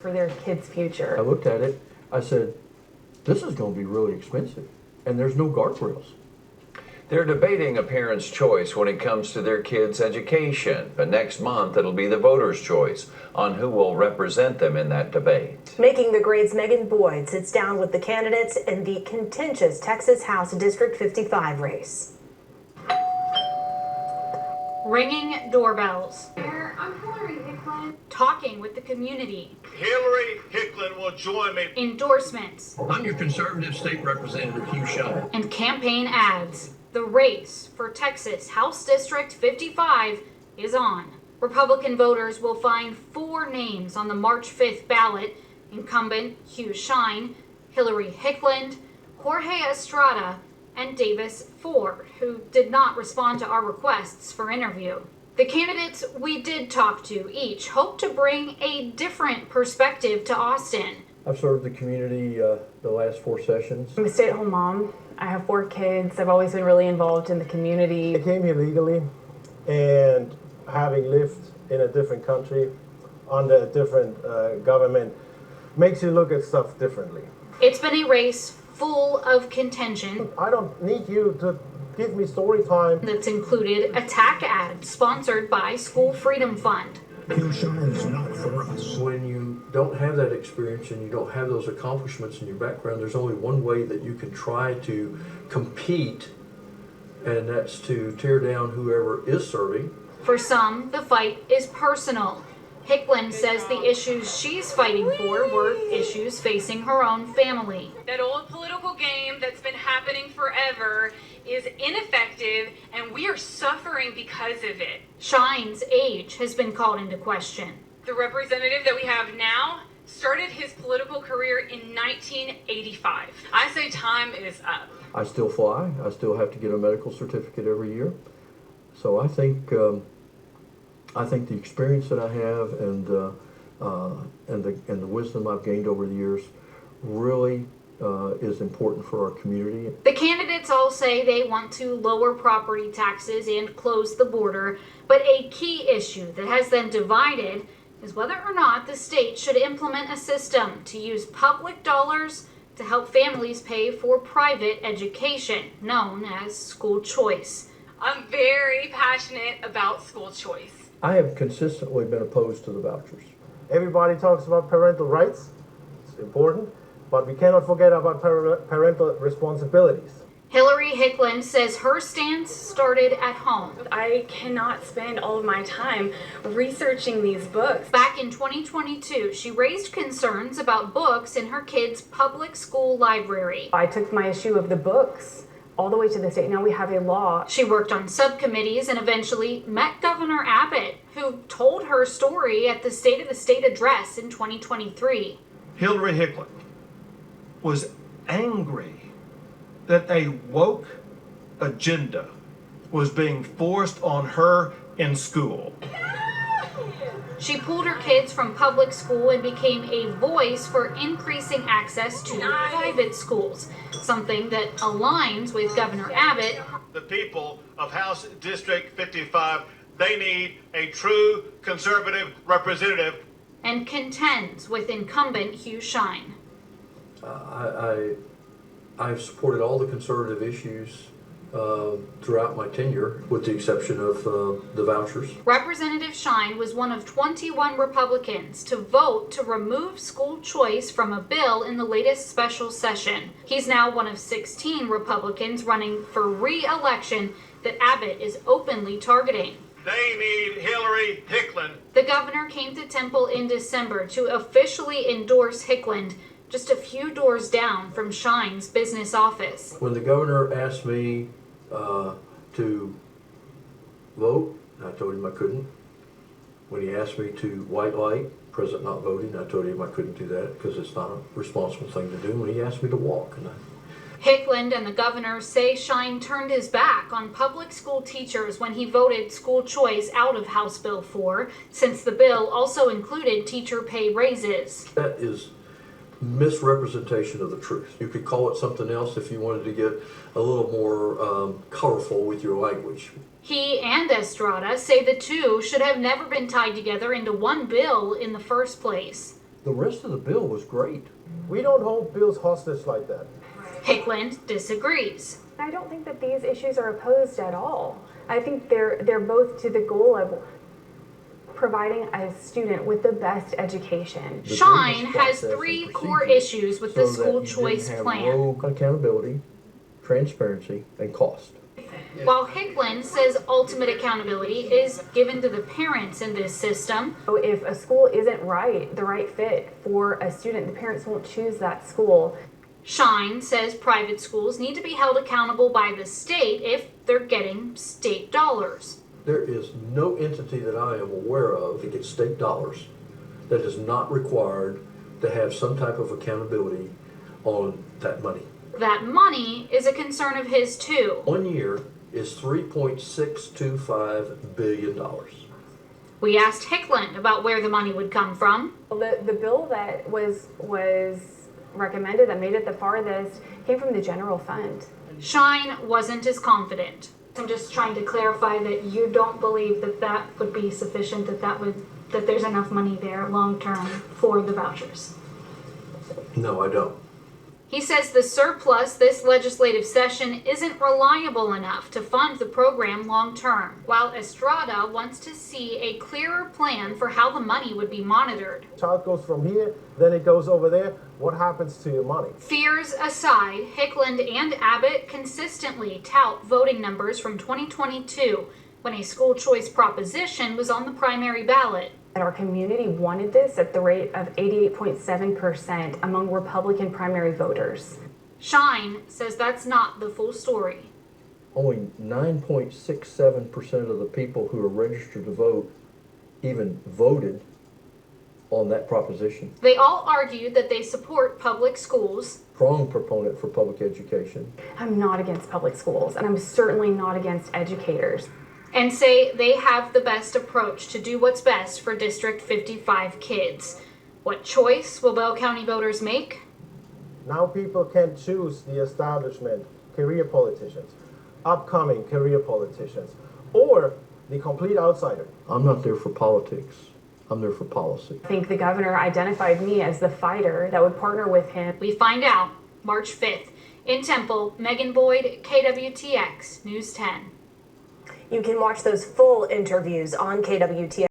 for their kids' future. I looked at it, I said, this is going to be really expensive, and there's no guardrails. They're debating a parent's choice when it comes to their kids' education, but next month it'll be the voters' choice on who will represent them in that debate. Making the grades, Megan Boyd sits down with the candidates in the contentious Texas House District 55 race. Ringing doorbells. I'm Hillary Hicklin. Talking with the community. Hillary Hicklin will join me. Endorsements. I'm your conservative state representative, Hugh Shine. And campaign ads. The race for Texas House District 55 is on. Republican voters will find 4 names on the March 5th ballot. Incumbent Hugh Shine, Hillary Hicklin, Jorge Estrada, and Davis Ford, who did not respond to our requests for interview. The candidates we did talk to each hope to bring a different perspective to Austin. I've served the community the last 4 sessions. I'm a stay-at-home mom. I have 4 kids. I've always been really involved in the community. I came here legally, and having lived in a different country under a different government makes you look at stuff differently. It's been a race full of contention. I don't need you to give me story time. That's included attack ads sponsored by School Freedom Fund. Hugh Shine is not for us. When you don't have that experience and you don't have those accomplishments in your background, there's only one way that you can try to compete, and that's to tear down whoever is serving. For some, the fight is personal. Hicklin says the issues she's fighting for were issues facing her own family. That old political game that's been happening forever is ineffective, and we are suffering because of it. Shine's age has been called into question. The representative that we have now started his political career in 1985. I say time is up. I still fly. I still have to get a medical certificate every year. So I think the experience that I have and the wisdom I've gained over the years really is important for our community. The candidates all say they want to lower property taxes and close the border, but a key issue that has them divided is whether or not the state should implement a system to use public dollars to help families pay for private education, known as school choice. I'm very passionate about school choice. I have consistently been opposed to the vouchers. Everybody talks about parental rights. It's important, but we cannot forget about parental responsibilities. Hillary Hicklin says her stance started at home. I cannot spend all of my time researching these books. Back in 2022, she raised concerns about books in her kids' public school library. I took my issue of the books all the way to the state. Now we have a law. She worked on subcommittees and eventually met Governor Abbott, who told her story at the State of the State address in 2023. Hillary Hicklin was angry that a woke agenda was being forced on her in school. She pulled her kids from public school and became a voice for increasing access to private schools, something that aligns with Governor Abbott. The people of House District 55, they need a true conservative representative. And contends with incumbent Hugh Shine. I've supported all the conservative issues throughout my tenure, with the exception of the vouchers. Representative Shine was one of 21 Republicans to vote to remove school choice from a bill in the latest special session. He's now one of 16 Republicans running for re-election that Abbott is openly targeting. They need Hillary Hicklin. The governor came to Temple in December to officially endorse Hicklin, just a few doors down from Shine's business office. When the governor asked me to vote, I told him I couldn't. When he asked me to white light, present not voting, I told him I couldn't do that because it's not a responsible thing to do. When he asked me to walk, Hicklin and the governor say Shine turned his back on public school teachers when he voted school choice out of House Bill 4, since the bill also included teacher pay raises. That is misrepresentation of the truth. You could call it something else if you wanted to get a little more colorful with your language. He and Estrada say the two should have never been tied together into one bill in the first place. The rest of the bill was great. We don't hold bills hostage like that. Hickland disagrees. I don't think that these issues are opposed at all. I think they're both to the goal of providing a student with the best education. Shine has 3 core issues with the school choice plan. Rogue accountability, transparency, and cost. While Hickland says ultimate accountability is given to the parents in this system. So if a school isn't the right fit for a student, the parents won't choose that school. Shine says private schools need to be held accountable by the state if they're getting state dollars. There is no entity that I am aware of that gets state dollars that is not required to have some type of accountability on that money. That money is a concern of his too. 1 year is $3.625 billion. We asked Hickland about where the money would come from. The bill that was recommended that made it the farthest came from the general fund. Shine wasn't as confident. I'm just trying to clarify that you don't believe that that would be sufficient, that there's enough money there long term for the vouchers. No, I don't. He says the surplus this legislative session isn't reliable enough to fund the program long term, while Estrada wants to see a clearer plan for how the money would be monitored. Child goes from here, then it goes over there. What happens to your money? Fears aside, Hickland and Abbott consistently tout voting numbers from 2022 when a school choice proposition was on the primary ballot. And our community wanted this at the rate of 88.7% among Republican primary voters. Shine says that's not the full story. Only 9.67% of the people who are registered to vote even voted on that proposition. They all argued that they support public schools. Strong proponent for public education. I'm not against public schools, and I'm certainly not against educators. And say they have the best approach to do what's best for District 55 kids. What choice will Bell County voters make? Now people can choose the establishment, career politicians, upcoming career politicians, or the complete outsider. I'm not there for politics. I'm there for policy. I think the governor identified me as the fighter that would partner with him. We find out March 5th. In Temple, Megan Boyd, KWTX News 10. You can watch those full interviews on KWTX.